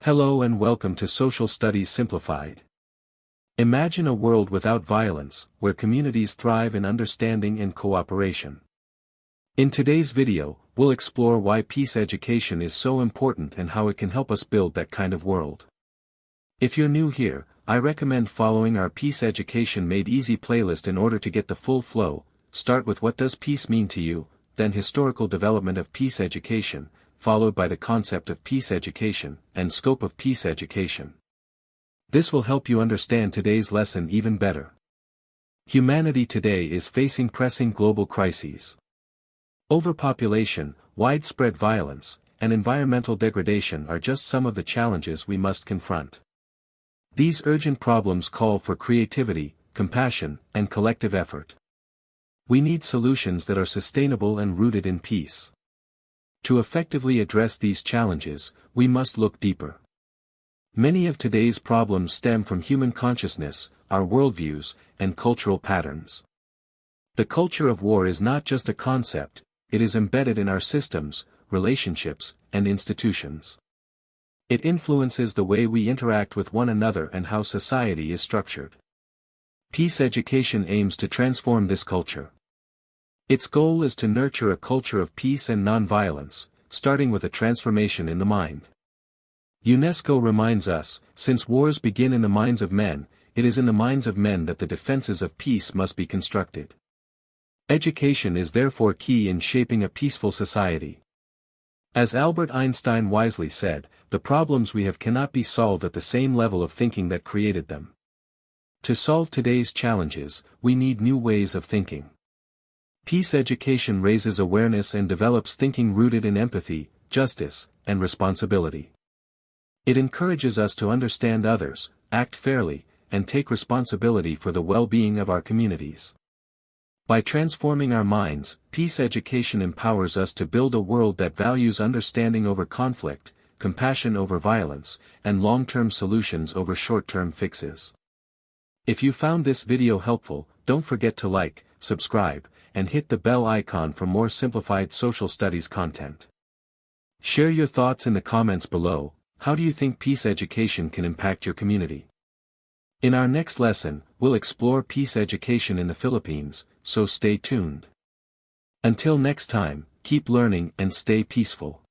Hello and welcome to Social Studies Simplified. Imagine a world without violence, where communities thrive in understanding and cooperation. In today's video, we'll explore why peace education is so important and how it can help us build that kind of world. If you're new here, I recommend following our Peace Education Made Easy playlist in order to get the full flow. Start with what does peace mean to you, then historical development of peace education, followed by the concept of peace education, and scope of peace education. This will help you understand today's lesson even better. Humanity today is facing pressing global crises. Overpopulation, widespread violence, and environmental degradation are just some of the challenges we must confront. These urgent problems call for creativity, compassion, and collective effort. We need solutions that are sustainable and rooted in peace. To effectively address these challenges, we must look deeper. Many of today's problems stem from human consciousness, our worldviews, and cultural patterns. The culture of war is not just a concept, it is embedded in our systems, relationships, and institutions. It influences the way we interact with one another and how society is structured. Peace education aims to transform this culture. Its goal is to nurture a culture of peace and nonviolence, starting with a transformation in the mind. UNESCO reminds us, since wars begin in the minds of men, it is in the minds of men that the defenses of peace must be constructed. Education is therefore key in shaping a peaceful society. As Albert Einstein wisely said, the problems we have cannot be solved at the same level of thinking that created them. To solve today's challenges, we need new ways of thinking. Peace education raises awareness and develops thinking rooted in empathy, justice, and responsibility. It encourages us to understand others, act fairly, and take responsibility for the well-being of our communities. By transforming our minds, peace education empowers us to build a world that values understanding over conflict, compassion over violence, and long-term solutions over short-term fixes. If you found this video helpful, don't forget to like, subscribe, and hit the bell icon for more simplified social studies content. Share your thoughts in the comments below. How do you think peace education can impact your community? In our next lesson, we'll explore peace education in the Philippines, so stay tuned. Until next time, keep learning and stay peaceful.